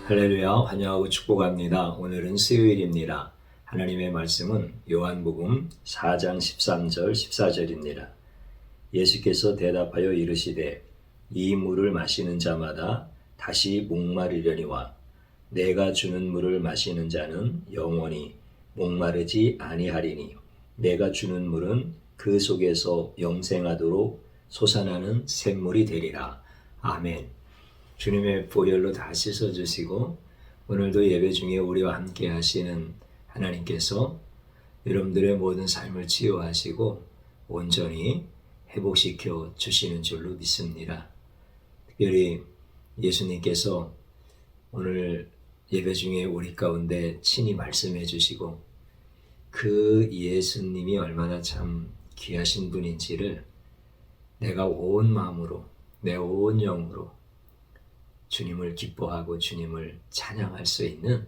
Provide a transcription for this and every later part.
할렐루야, 환영하고 축복합니다. 오늘은 수요일입니다. 하나님의 말씀은 요한복음 4장 13절 14절입니다. 예수께서 대답하여 이르시되 이 물을 마시는 자마다 다시 목마르려니와 내가 주는 물을 마시는 자는 영원히 목마르지 아니하리니 내가 주는 물은 그 속에서 영생하도록 솟아나는 샘물이 되리라. 아멘. 주님의 보혈로 다 씻어주시고 오늘도 예배 중에 우리와 함께 하시는 하나님께서 여러분들의 모든 삶을 치유하시고 온전히 회복시켜 주시는 줄로 믿습니다. 특별히 예수님께서 오늘 예배 중에 우리 가운데 친히 말씀해 주시고 그 예수님이 얼마나 참 귀하신 분인지를 내가 온 마음으로 내 온 영으로 주님을 기뻐하고 주님을 찬양할 수 있는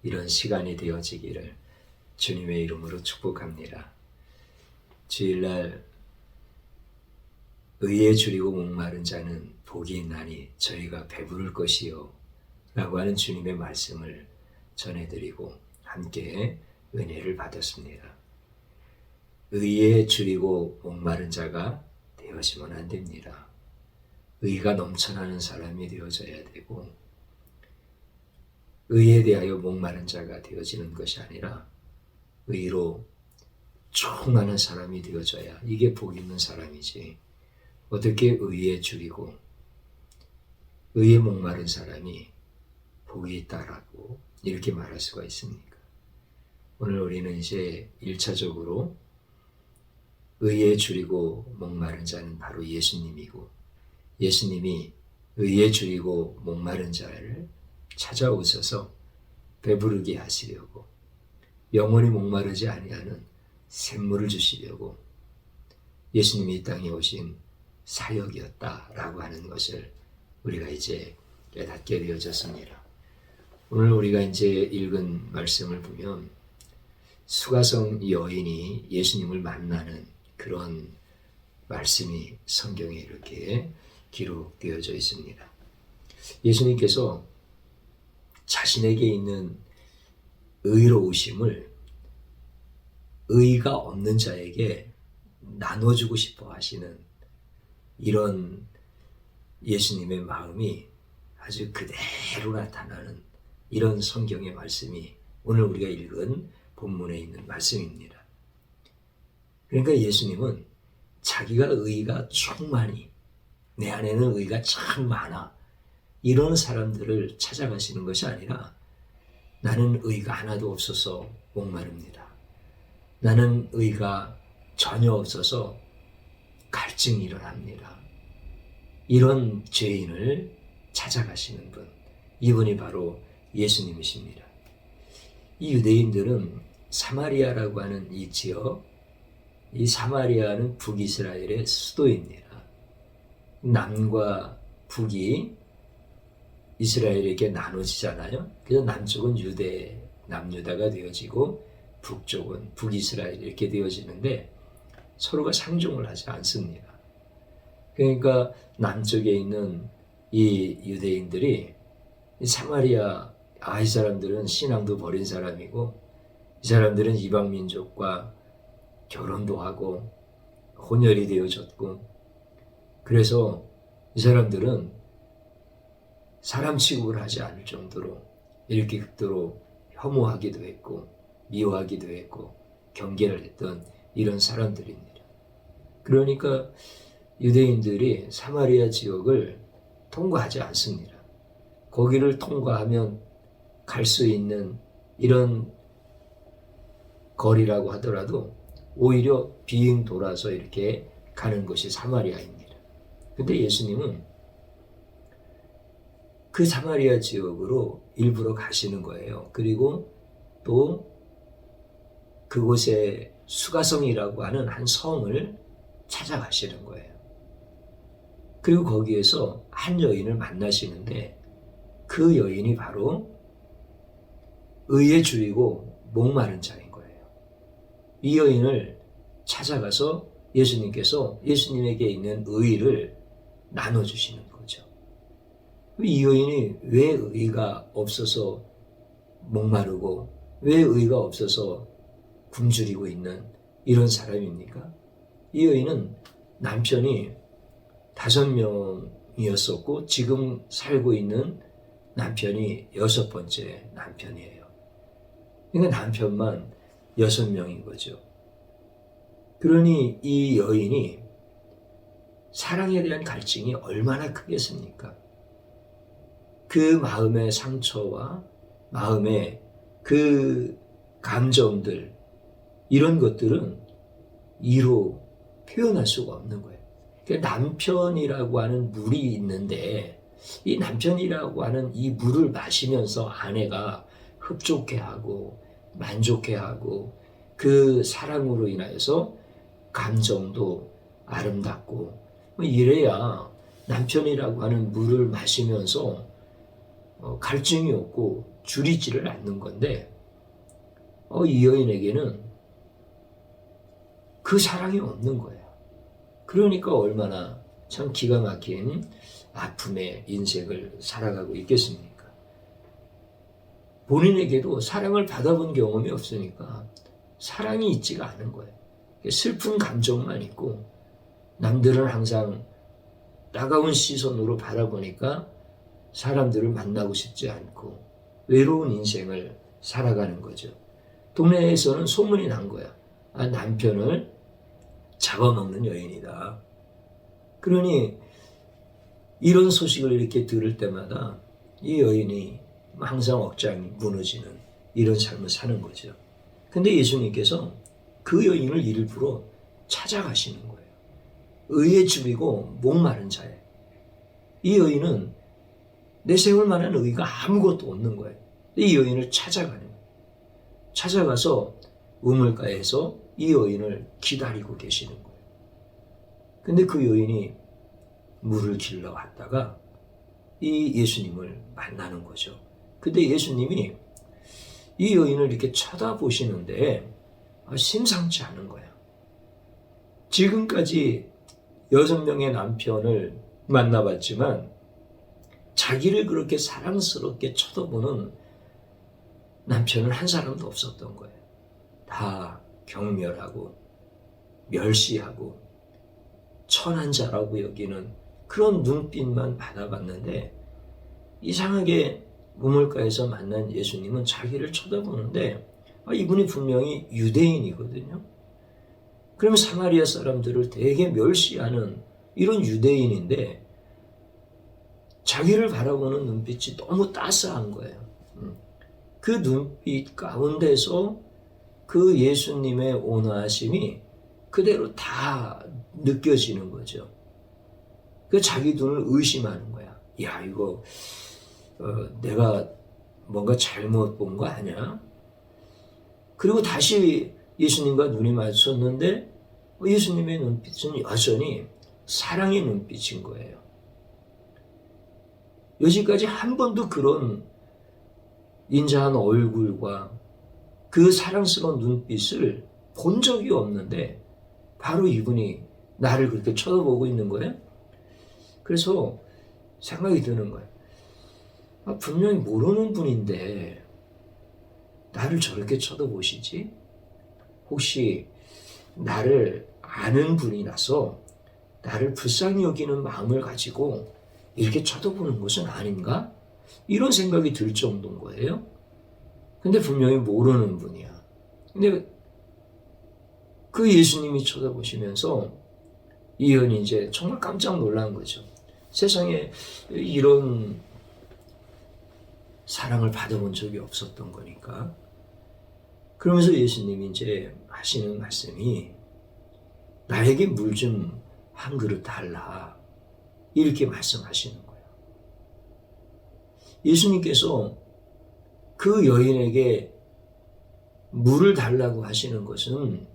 이런 시간이 되어지기를 주님의 이름으로 축복합니다. 주일날 의에 줄이고 목마른 자는 복이 있나니 저희가 배부를 것이요 라고 하는 주님의 말씀을 전해드리고 함께 은혜를 받았습니다. 의에 줄이고 목마른 자가 되어지면 안 됩니다. 의가 넘쳐나는 사람이 되어져야 되고 의에 대하여 목마른 자가 되어지는 것이 아니라 의로 충만한 사람이 되어져야 이게 복 있는 사람이지. 어떻게 의에 줄이고 의에 목마른 사람이 복이 있다라고 이렇게 말할 수가 있습니까? 오늘 우리는 이제 1차적으로 의에 줄이고 목마른 자는 바로 예수님이고 예수님이 의에 줄이고 목마른 자를 찾아오셔서 배부르게 하시려고 영원히 목마르지 아니하는 샘물을 주시려고 예수님이 이 땅에 오신 사역이었다라고 하는 것을 우리가 이제 깨닫게 되어졌습니다. 오늘 우리가 이제 읽은 말씀을 보면 수가성 여인이 예수님을 만나는 그런 말씀이 성경에 이렇게 기록되어져 있습니다. 예수님께서 자신에게 있는 의로우심을 의가 없는 자에게 나눠주고 싶어 하시는 이런 예수님의 마음이 아주 그대로 나타나는 이런 성경의 말씀이 오늘 우리가 읽은 본문에 있는 말씀입니다. 그러니까 예수님은 자기가 의가 충만히 내 안에는 의가 참 많아 이런 사람들을 찾아가시는 것이 아니라 나는 의가 하나도 없어서 목마릅니다. 나는 의가 전혀 없어서 갈증이 일어납니다. 이런 죄인을 찾아가시는 분, 이분이 바로 예수님이십니다. 이 유대인들은 사마리아라고 하는 이 지역, 이 사마리아는 북이스라엘의 수도입니다. 남과 북이 이스라엘에게 나눠지잖아요. 그래서 남쪽은 유대, 남유다가 되어지고 북쪽은 북이스라엘 이렇게 되어지는데 서로가 상종을 하지 않습니다. 그러니까 남쪽에 있는 이 유대인들이 이 사마리아, 이 사람들은 신앙도 버린 사람이고 이 사람들은 이방 민족과 결혼도 하고 혼혈이 되어졌고 그래서 이 사람들은 사람 취급을 하지 않을 정도로 이렇게 극도로 혐오하기도 했고 미워하기도 했고 경계를 했던 이런 사람들입니다. 그러니까 유대인들이 사마리아 지역을 통과하지 않습니다. 거기를 통과하면 갈 수 있는 이런 거리라고 하더라도 오히려 비행 돌아서 이렇게 가는 것이 사마리아입니다. 근데 예수님은 그 사마리아 지역으로 일부러 가시는 거예요. 그리고 또 그곳에 수가성이라고 하는 한 성을 찾아가시는 거예요. 그리고 거기에서 한 여인을 만나시는데 그 여인이 바로 의에 줄이고 목마른 자인 거예요. 이 여인을 찾아가서 예수님께서 예수님에게 있는 의를 나눠주시는 거죠. 이 여인이 왜 의가 없어서 목마르고 왜 의가 없어서 굶주리고 있는 이런 사람입니까? 이 여인은 남편이 5명이었었고 지금 살고 있는 남편이 6번째 남편이에요. 그러니까 남편만 6명인 거죠. 그러니 이 여인이 사랑에 대한 갈증이 얼마나 크겠습니까? 그 마음의 상처와 마음의 그 감정들, 이런 것들은 이로 표현할 수가 없는 거예요. 그러니까 남편이라고 하는 물이 있는데 이 남편이라고 하는 이 물을 마시면서 아내가 흡족해하고 만족해하고 그 사랑으로 인하여서 감정도 아름답고 이래야 남편이라고 하는 물을 마시면서 갈증이 없고 줄이지를 않는 건데 이 여인에게는 그 사랑이 없는 거예요. 그러니까 얼마나 참 기가 막힌 아픔의 인생을 살아가고 있겠습니까? 본인에게도 사랑을 받아본 경험이 없으니까 사랑이 있지가 않은 거예요. 슬픈 감정만 있고 남들은 항상 따가운 시선으로 바라보니까 사람들을 만나고 싶지 않고 외로운 인생을 살아가는 거죠. 동네에서는 소문이 난 거야. 남편을 잡아먹는 여인이다. 그러니 이런 소식을 이렇게 들을 때마다 이 여인이 항상 억장이 무너지는 이런 삶을 사는 거죠. 근데 예수님께서 그 여인을 일부러 찾아가시는 거예요. 의에 죽이고 목마른 자에. 이 여인은 내세울 만한 의가 아무것도 없는 거예요. 이 여인을 찾아가는 거예요. 찾아가서 우물가에서 이 여인을 기다리고 계시는 거예요. 근데 그 여인이 물을 길러 왔다가 이 예수님을 만나는 거죠. 근데 예수님이 이 여인을 이렇게 쳐다보시는데 심상치 않은 거예요. 지금까지 6명의 남편을 만나봤지만 자기를 그렇게 사랑스럽게 쳐다보는 남편은 한 사람도 없었던 거예요. 다 경멸하고 멸시하고 천한 자라고 여기는 그런 눈빛만 받아봤는데 이상하게 우물가에서 만난 예수님은 자기를 쳐다보는데 이분이 분명히 유대인이거든요. 그러면 사마리아 사람들을 되게 멸시하는 이런 유대인인데 자기를 바라보는 눈빛이 너무 따스한 거예요. 그 눈빛 가운데서 그 예수님의 온화하심이 그대로 다 느껴지는 거죠. 그 자기 눈을 의심하는 거야. 야, 이거 내가 뭔가 잘못 본 거 아니야? 그리고 다시 예수님과 눈이 마주쳤는데 예수님의 눈빛은 여전히 사랑의 눈빛인 거예요. 여지까지 한 번도 그런 인자한 얼굴과 그 사랑스러운 눈빛을 본 적이 없는데 바로 이분이 나를 그렇게 쳐다보고 있는 거예요. 그래서 생각이 드는 거예요. 분명히 모르는 분인데 나를 저렇게 쳐다보시지? 혹시 나를 아는 분이라서 나를 불쌍히 여기는 마음을 가지고 이렇게 쳐다보는 것은 아닌가? 이런 생각이 들 정도인 거예요. 근데 분명히 모르는 분이야. 근데 그 예수님이 쳐다보시면서 이 여인이 이제 정말 깜짝 놀란 거죠. 세상에 이런 사랑을 받아본 적이 없었던 거니까. 그러면서 예수님이 이제 하시는 말씀이 나에게 물 좀 한 그릇 달라. 이렇게 말씀하시는 거예요. 예수님께서 그 여인에게 물을 달라고 하시는 것은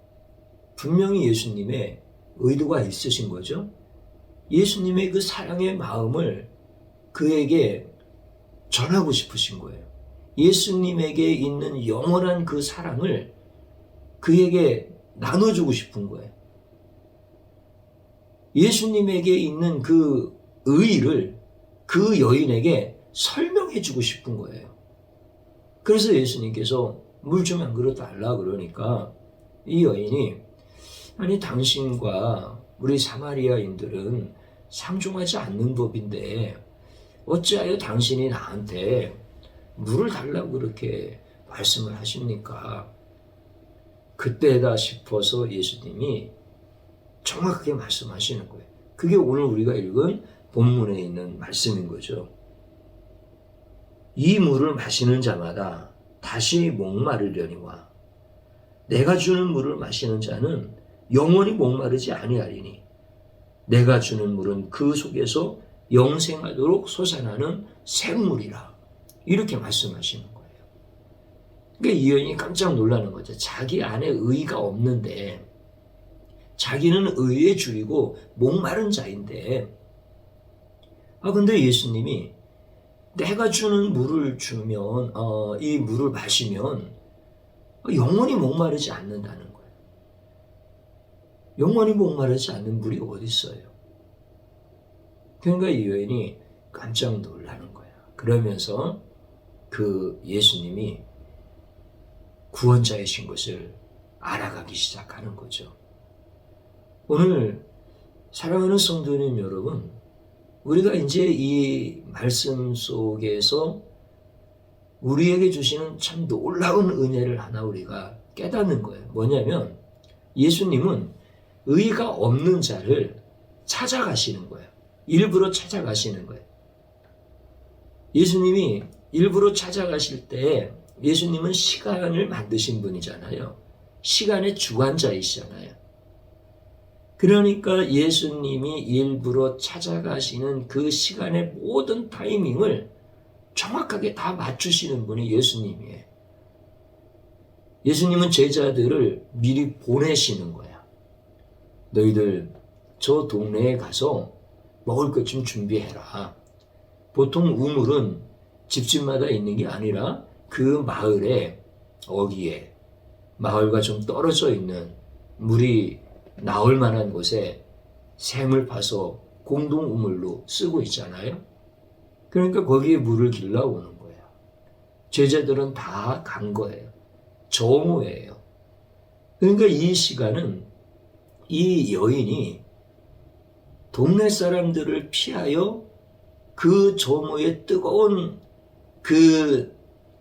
분명히 예수님의 의도가 있으신 거죠. 예수님의 그 사랑의 마음을 그에게 전하고 싶으신 거예요. 예수님에게 있는 영원한 그 사랑을 그에게 나눠주고 싶은 거예요. 예수님에게 있는 그 의의를 그 여인에게 설명해 주고 싶은 거예요. 그래서 예수님께서 물 좀 안 그릇 달라 그러니까 이 여인이 아니 당신과 우리 사마리아인들은 상종하지 않는 법인데 어찌하여 당신이 나한테 물을 달라고 그렇게 말씀을 하십니까? 그때다 싶어서 예수님이 정확하게 말씀하시는 거예요. 그게 오늘 우리가 읽은 본문에 있는 말씀인 거죠. 이 물을 마시는 자마다 다시 목마르려니와 내가 주는 물을 마시는 자는 영원히 목마르지 아니하리니 내가 주는 물은 그 속에서 영생하도록 솟아나는 생물이라. 이렇게 말씀하시는 거예요. 그러니까 이 여인이 깜짝 놀라는 거죠. 자기 안에 의가 없는데 자기는 의에 줄이고 목마른 자인데 근데 예수님이 내가 주는 물을 주면 이 물을 마시면 영원히 목마르지 않는다는 거예요. 영원히 목마르지 않는 물이 어디 있어요? 그러니까 이 여인이 깜짝 놀라는 거야. 그러면서 그 예수님이 구원자이신 것을 알아가기 시작하는 거죠. 오늘 사랑하는 성도님 여러분, 우리가 이제 이 말씀 속에서 우리에게 주시는 참 놀라운 은혜를 하나 우리가 깨닫는 거예요. 뭐냐면 예수님은 의가 없는 자를 찾아가시는 거예요. 일부러 찾아가시는 거예요. 예수님이 일부러 찾아가실 때 예수님은 시간을 만드신 분이잖아요. 시간의 주관자이시잖아요. 그러니까 예수님이 일부러 찾아가시는 그 시간의 모든 타이밍을 정확하게 다 맞추시는 분이 예수님이에요. 예수님은 제자들을 미리 보내시는 거야. 너희들 저 동네에 가서 먹을 것 좀 준비해라. 보통 우물은 집집마다 있는 게 아니라 그 마을에 어귀에 마을과 좀 떨어져 있는 물이 나올 만한 곳에 샘을 파서 공동 우물로 쓰고 있잖아요. 그러니까 거기에 물을 길러 오는 거예요. 제자들은 다 간 거예요. 정오예요. 그러니까 이 시간은 이 여인이 동네 사람들을 피하여 그 정오의 뜨거운 그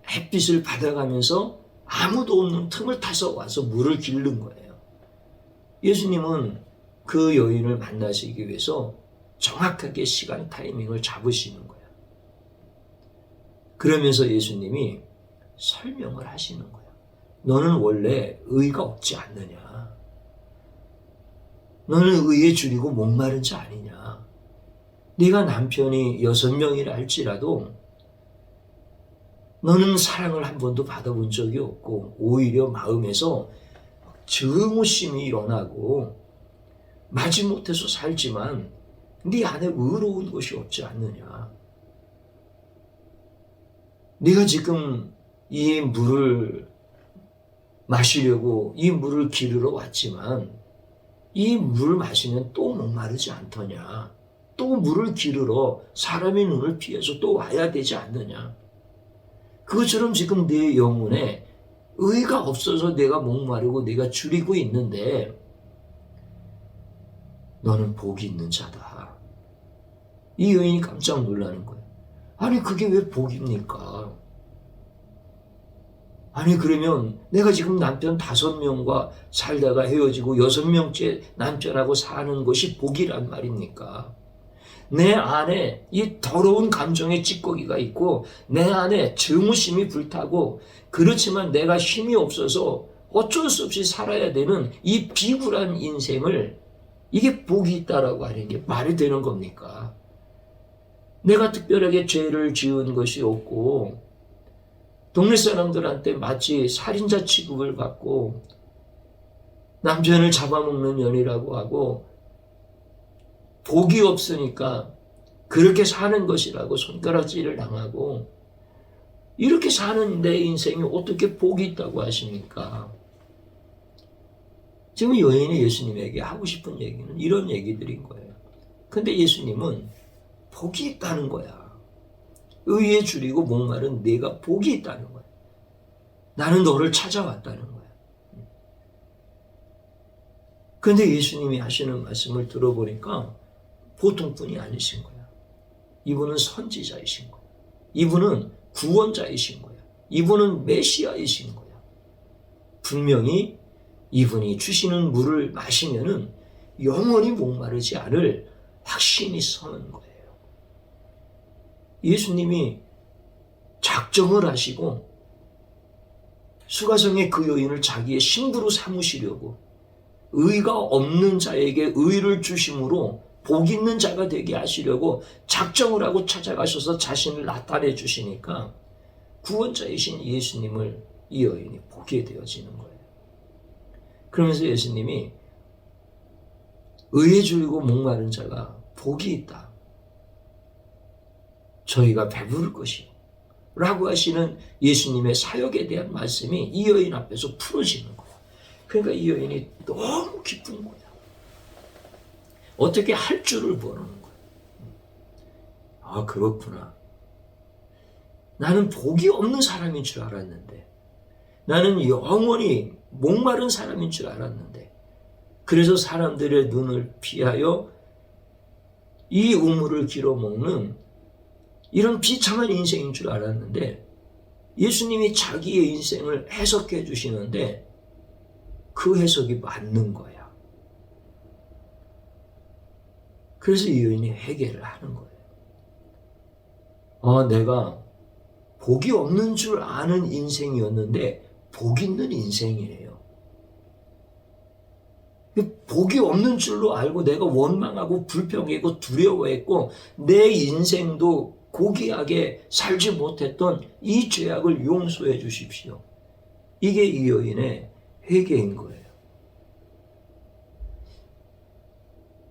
햇빛을 받아가면서 아무도 없는 틈을 타서 와서 물을 기른 거예요. 예수님은 그 여인을 만나시기 위해서 정확하게 시간 타이밍을 잡으시는 거예요. 그러면서 예수님이 설명을 하시는 거예요. 너는 원래 의가 없지 않느냐? 너는 의에 줄이고 목마른 자 아니냐? 네가 남편이 6명이라 할지라도 너는 사랑을 한 번도 받아본 적이 없고 오히려 마음에서 증오심이 일어나고 마지못해서 살지만 네 안에 의로운 것이 없지 않느냐. 네가 지금 이 물을 마시려고 이 물을 기르러 왔지만 이 물 마시면 또 목마르지 않더냐. 또 물을 기르러 사람의 눈을 피해서 또 와야 되지 않느냐. 그것처럼 지금 내 영혼에 의가 없어서 내가 목마르고 내가 줄이고 있는데 너는 복이 있는 자다. 이 여인이 깜짝 놀라는 거예요. 아니 그게 왜 복입니까? 아니 그러면 내가 지금 남편 5명과 살다가 헤어지고 6명째 남편하고 사는 것이 복이란 말입니까? 내 안에 이 더러운 감정의 찌꺼기가 있고 내 안에 증오심이 불타고 그렇지만 내가 힘이 없어서 어쩔 수 없이 살아야 되는 이 비굴한 인생을 이게 복이 있다라고 하는 게 말이 되는 겁니까? 내가 특별하게 죄를 지은 것이 없고 동네 사람들한테 마치 살인자 취급을 받고 남편을 잡아먹는 년이라고 하고 복이 없으니까 그렇게 사는 것이라고 손가락질을 당하고 이렇게 사는 내 인생이 어떻게 복이 있다고 하십니까? 지금 여인이 예수님에게 하고 싶은 얘기는 이런 얘기들인 거예요. 근데 예수님은 복이 있다는 거야. 의에 줄이고 목마른 네가 복이 있다는 거야. 나는 너를 찾아왔다는 거야. 그런데 예수님이 하시는 말씀을 들어보니까 보통 분이 아니신 거야. 이분은 선지자이신 거야. 이분은 구원자이신 거야. 이분은 메시아이신 거야. 분명히 이분이 주시는 물을 마시면은 영원히 목마르지 않을 확신이 서는 거예요. 예수님이 작정을 하시고 수가성의 그 여인을 자기의 신부로 삼으시려고 의가 없는 자에게 의를 주심으로 복 있는 자가 되게 하시려고 작정을 하고 찾아가셔서 자신을 나타내 주시니까 구원자이신 예수님을 이 여인이 보게 되어지는 거예요. 그러면서 예수님이 의에 줄이고 목마른 자가 복이 있다. 저희가 배부를 것이요. 라고 하시는 예수님의 사역에 대한 말씀이 이 여인 앞에서 풀어지는 거야. 그러니까 이 여인이 너무 기쁜 거야. 어떻게 할 줄을 모르는 거야. 아, 그렇구나. 나는 복이 없는 사람인 줄 알았는데, 나는 영원히 목마른 사람인 줄 알았는데, 그래서 사람들의 눈을 피하여 이 우물을 길어먹는 이런 비참한 인생인 줄 알았는데, 예수님이 자기의 인생을 해석해 주시는데 그 해석이 맞는 거야. 그래서 이 여인이 회개를 하는 거예요. 내가 복이 없는 줄 아는 인생이었는데 복 있는 인생이에요. 복이 없는 줄로 알고 내가 원망하고 불평하고 두려워했고 내 인생도 고귀하게 살지 못했던 이 죄악을 용서해 주십시오. 이게 이 여인의 회개인 거예요.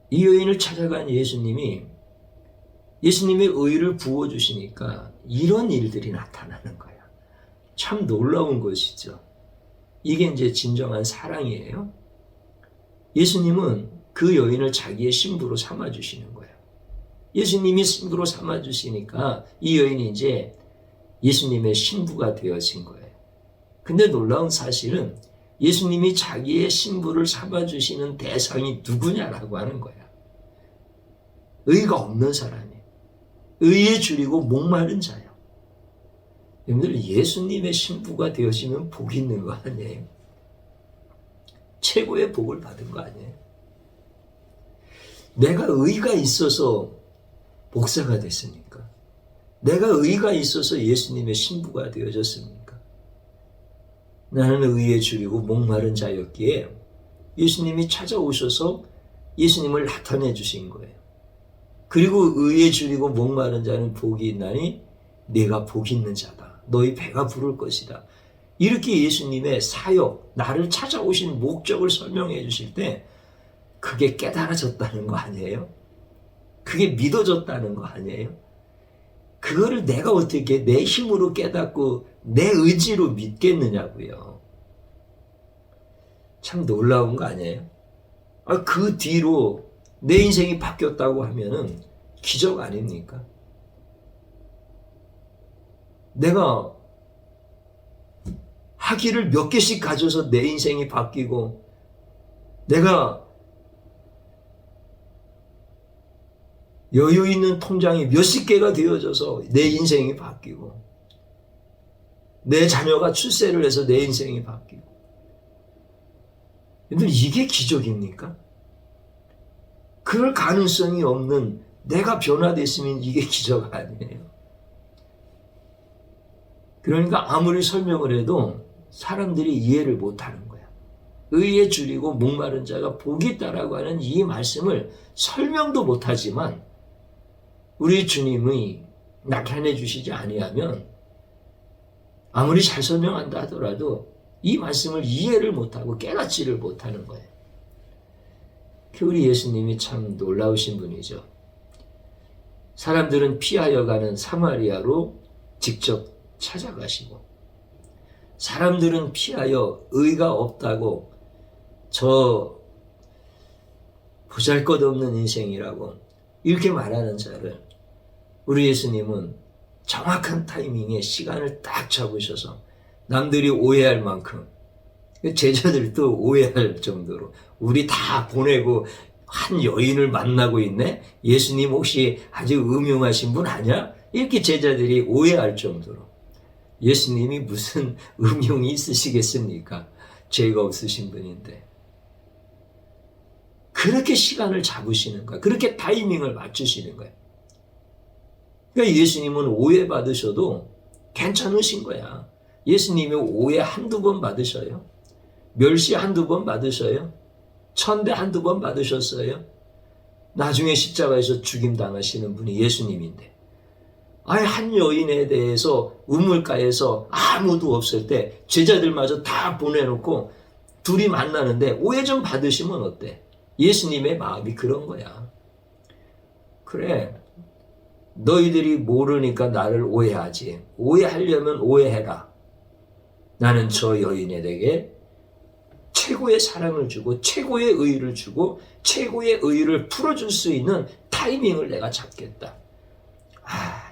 이 여인을 찾아간 예수님이 예수님의 의를 부어주시니까 이런 일들이 나타나는 거야. 참 놀라운 것이죠. 이게 이제 진정한 사랑이에요. 예수님은 그 여인을 자기의 신부로 삼아주시는 거예요. 예수님이 신부로 삼아주시니까 이 여인이 이제 예수님의 신부가 되어진 거예요. 근데 놀라운 사실은 예수님이 자기의 신부를 삼아주시는 대상이 누구냐라고 하는 거야. 의가 없는 사람이에요. 의에 줄이고 목마른 자예요. 여러분들 예수님의 신부가 되어지면 복이 있는 거 아니에요? 최고의 복을 받은 거 아니에요? 내가 의가 있어서 목사가 됐습니까? 내가 의가 있어서 예수님의 신부가 되어졌습니까? 나는 의에 줄이고 목마른 자였기에 예수님이 찾아오셔서 예수님을 나타내 주신 거예요. 그리고 의에 줄이고 목마른 자는 복이 있나니 네가 복 있는 자다. 너희 배가 부를 것이다. 이렇게 예수님의 사역, 나를 찾아오신 목적을 설명해 주실 때 그게 깨달아졌다는 거 아니에요? 그게 믿어졌다는 거 아니에요? 그거를 내가 어떻게 내 힘으로 깨닫고 내 의지로 믿겠느냐고요. 참 놀라운 거 아니에요? 그 뒤로 내 인생이 바뀌었다고 하면은 기적 아닙니까? 내가 학위를 몇 개씩 가져서 내 인생이 바뀌고 내가 여유 있는 통장이 몇십 개가 되어져서 내 인생이 바뀌고 내 자녀가 출세를 해서 내 인생이 바뀌고 여러분 이게 기적입니까? 그럴 가능성이 없는 내가 변화됐으면 이게 기적 아니에요. 그러니까 아무리 설명을 해도 사람들이 이해를 못하는 거야. 의에 줄이고 목마른 자가 복이 있다라고 하는 이 말씀을 설명도 못하지만 우리 주님이 나타내 주시지 아니하면 아무리 잘 설명한다 하더라도 이 말씀을 이해를 못하고 깨닫지를 못하는 거예요. 우리 예수님이 참 놀라우신 분이죠. 사람들은 피하여 가는 사마리아로 직접 찾아가시고 사람들은 피하여 의가 없다고 저 보잘것없는 인생이라고 이렇게 말하는 자를 우리 예수님은 정확한 타이밍에 시간을 딱 잡으셔서 남들이 오해할 만큼, 제자들도 오해할 정도로 우리 다 보내고 한 여인을 만나고 있네? 예수님 혹시 아주 음흉하신 분 아니야? 이렇게 제자들이 오해할 정도로. 예수님이 무슨 음흉이 있으시겠습니까? 죄가 없으신 분인데. 그렇게 시간을 잡으시는 거야. 그렇게 타이밍을 맞추시는 거야. 그러니까 예수님은 오해받으셔도 괜찮으신 거야. 예수님이 오해 한두 번 받으셔요? 멸시 한두 번 받으셔요? 천대 한두 번 받으셨어요? 나중에 십자가에서 죽임당하시는 분이 예수님인데, 아예 한 여인에 대해서 우물가에서 아무도 없을 때 제자들마저 다 보내놓고 둘이 만나는데 오해 좀 받으시면 어때? 예수님의 마음이 그런 거야. 그래, 너희들이 모르니까 나를 오해하지. 오해하려면 오해해라. 나는 저 여인에게 최고의 사랑을 주고 최고의 의의를 주고 최고의 의의를 풀어줄 수 있는 타이밍을 내가 잡겠다.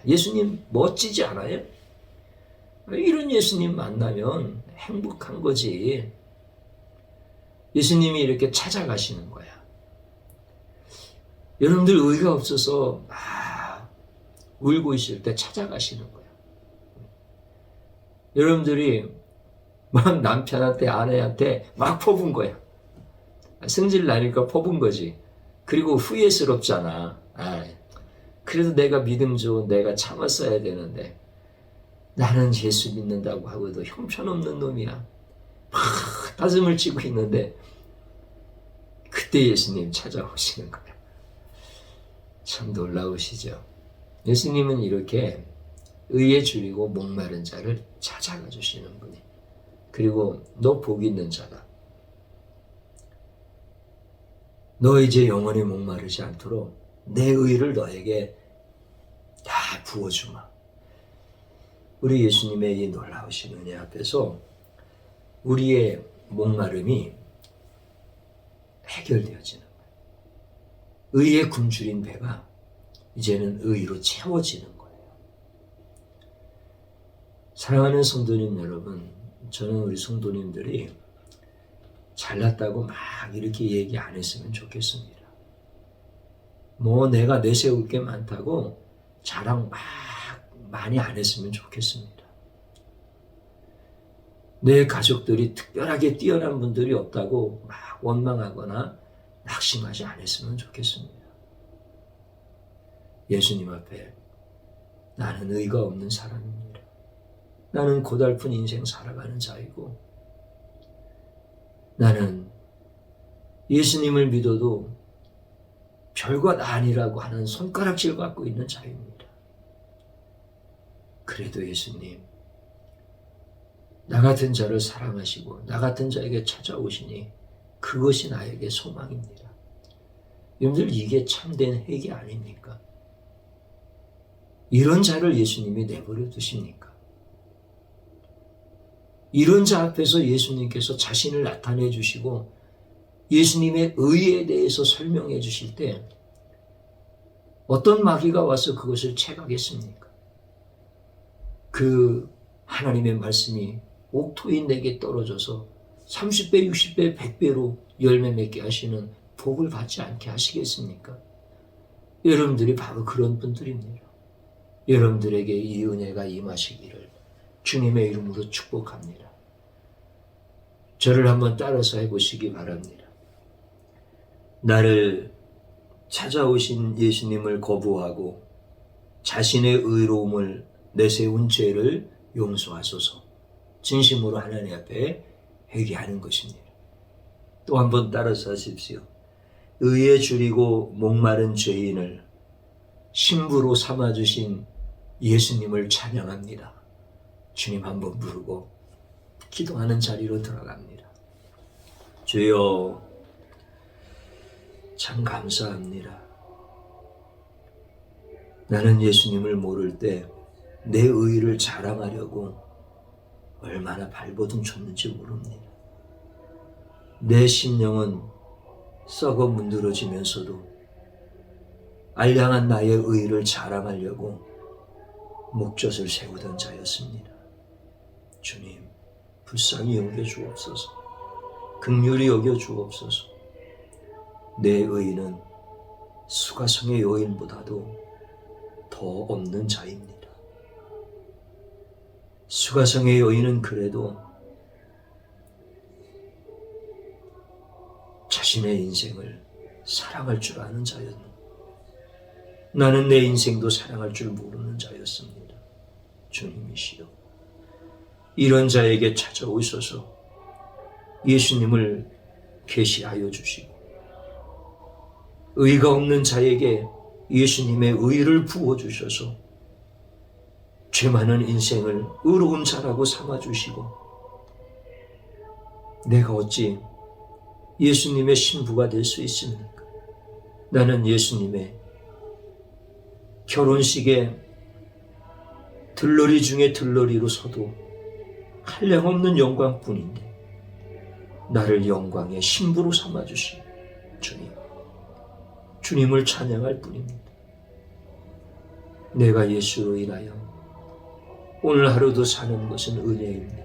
예수님 멋지지 않아요? 이런 예수님 만나면 행복한 거지. 예수님이 이렇게 찾아가시는 거야. 여러분들 의의가 없어서 울고 있을 때 찾아가시는 거야. 여러분들이 막 남편한테 아내한테 막 퍼본 거야. 승질 나니까 퍼본 거지. 그리고 후회스럽잖아. 그래도 내가 믿음 좋은 내가 참았어야 되는데 나는 예수 믿는다고 하고도 형편없는 놈이야. 막 가슴을 찌고 있는데 그때 예수님 찾아오시는 거야. 참 놀라우시죠. 예수님은 이렇게 의에 줄이고 목마른 자를 찾아가 주시는 분이. 그리고 너 복 있는 자다. 너 이제 영원히 목마르지 않도록 내 의를 너에게 다 부어주마. 우리 예수님의 이 놀라우신 은혜 앞에서 우리의 목마름이 해결되어지는 거예요. 의에 굶주린 배가 이제는 의로 채워지는 거예요. 사랑하는 성도님 여러분, 저는 우리 성도님들이 잘났다고 막 이렇게 얘기 안 했으면 좋겠습니다. 내가 내세울 게 많다고 자랑 막 많이 안 했으면 좋겠습니다. 내 가족들이 특별하게 뛰어난 분들이 없다고 막 원망하거나 낙심하지 않았으면 좋겠습니다. 예수님 앞에 나는 의가 없는 사람입니다. 나는 고달픈 인생 살아가는 자이고 나는 예수님을 믿어도 별것 아니라고 하는 손가락질 갖고 있는 자입니다. 그래도 예수님, 나 같은 자를 사랑하시고 나 같은 자에게 찾아오시니 그것이 나에게 소망입니다. 여러분들 이게 참된 회개 아닙니까? 이런 자를 예수님이 내버려 두십니까? 이런 자 앞에서 예수님께서 자신을 나타내 주시고 예수님의 의에 대해서 설명해 주실 때 어떤 마귀가 와서 그것을 채가겠습니까? 그 하나님의 말씀이 옥토인 내게 떨어져서 30배, 60배, 100배로 열매 맺게 하시는 복을 받지 않게 하시겠습니까? 여러분들이 바로 그런 분들입니다. 여러분들에게 이 은혜가 임하시기를 주님의 이름으로 축복합니다. 저를 한번 따라서 해보시기 바랍니다. 나를 찾아오신 예수님을 거부하고 자신의 의로움을 내세운 죄를 용서하소서. 진심으로 하나님 앞에 회개하는 것입니다. 또 한번 따라서 하십시오. 의에 줄이고 목마른 죄인을 신부로 삼아주신 예수님을 찬양합니다. 주님 한번 부르고 기도하는 자리로 들어갑니다. 주여, 참 감사합니다. 나는 예수님을 모를 때 내 의의를 자랑하려고 얼마나 발버둥 쳤는지 모릅니다. 내 심령은 썩어 문드러지면서도 알량한 나의 의를 자랑하려고 목젖을 세우던 자였습니다. 주님, 불쌍히 여겨 주옵소서. 긍휼히 여겨 주옵소서. 내 의는 수가성의 여인보다도 더 없는 자입니다. 수가성의 여인은 그래도 자신의 인생을 사랑할 줄 아는 자였는데 나는 내 인생도 사랑할 줄 모르는 자였습니다. 주님이시여, 이런 자에게 찾아오셔서 예수님을 계시하여 주시고 의가 없는 자에게 예수님의 의를 부어주셔서 죄 많은 인생을 의로운 자라고 삼아주시고 내가 어찌 예수님의 신부가 될 수 있습니까? 나는 예수님의 결혼식에 들러리 중에 들러리로 서도 한량없는 영광뿐인데 나를 영광의 신부로 삼아주신 주님을 찬양할 뿐입니다. 내가 예수로 인하여 오늘 하루도 사는 것은 은혜입니다.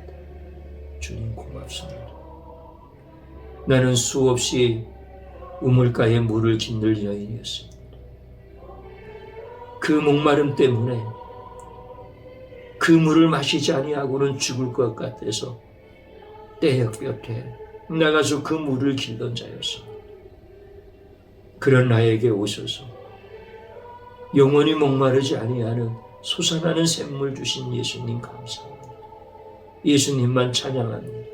주님 고맙습니다. 나는 수없이 우물가에 물을 짓는 여인이었습니다. 그 목마름 때문에 그 물을 마시지 아니하고는 죽을 것 같아서 떼역볕에 나가서 그 물을 길던 자였습니다. 그런 나에게 오셔서 영원히 목마르지 아니하는 솟아나는 샘물 주신 예수님 감사합니다. 예수님만 찬양합니다.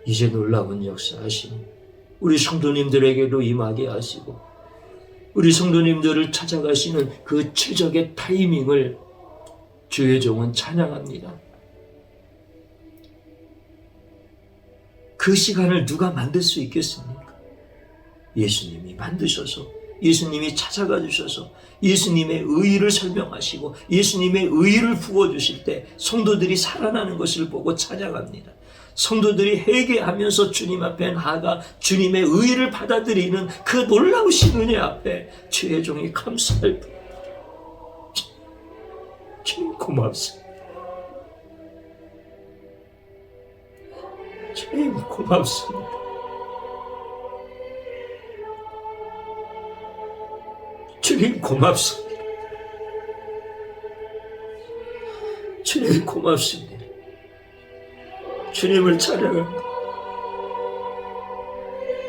이제 놀라운 역사하시니 우리 성도님들에게도 임하게 하시고 우리 성도님들을 찾아가시는 그 최적의 타이밍을 주의 종은 찬양합니다. 그 시간을 누가 만들 수 있겠습니까? 예수님이 만드셔서 예수님이 찾아가 주셔서 예수님의 의의를 설명하시고 예수님의 의의를 부어주실 때 성도들이 살아나는 것을 보고 찬양합니다. 성도들이 회개하면서 주님 앞에 나아가 주님의 의의를 받아들이는 그 놀라우신 은혜 앞에 주의 종이 감사할 뿐. 주님 고맙습니다. 주님 고맙습니다. 주님 고맙습니다. 주님 고맙습니다. 주님을 찬양합니다.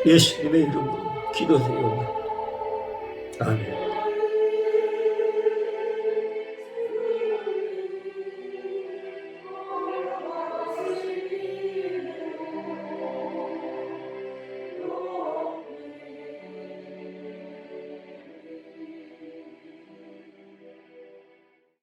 예수님의 이름으로 기도드립니다. 아멘.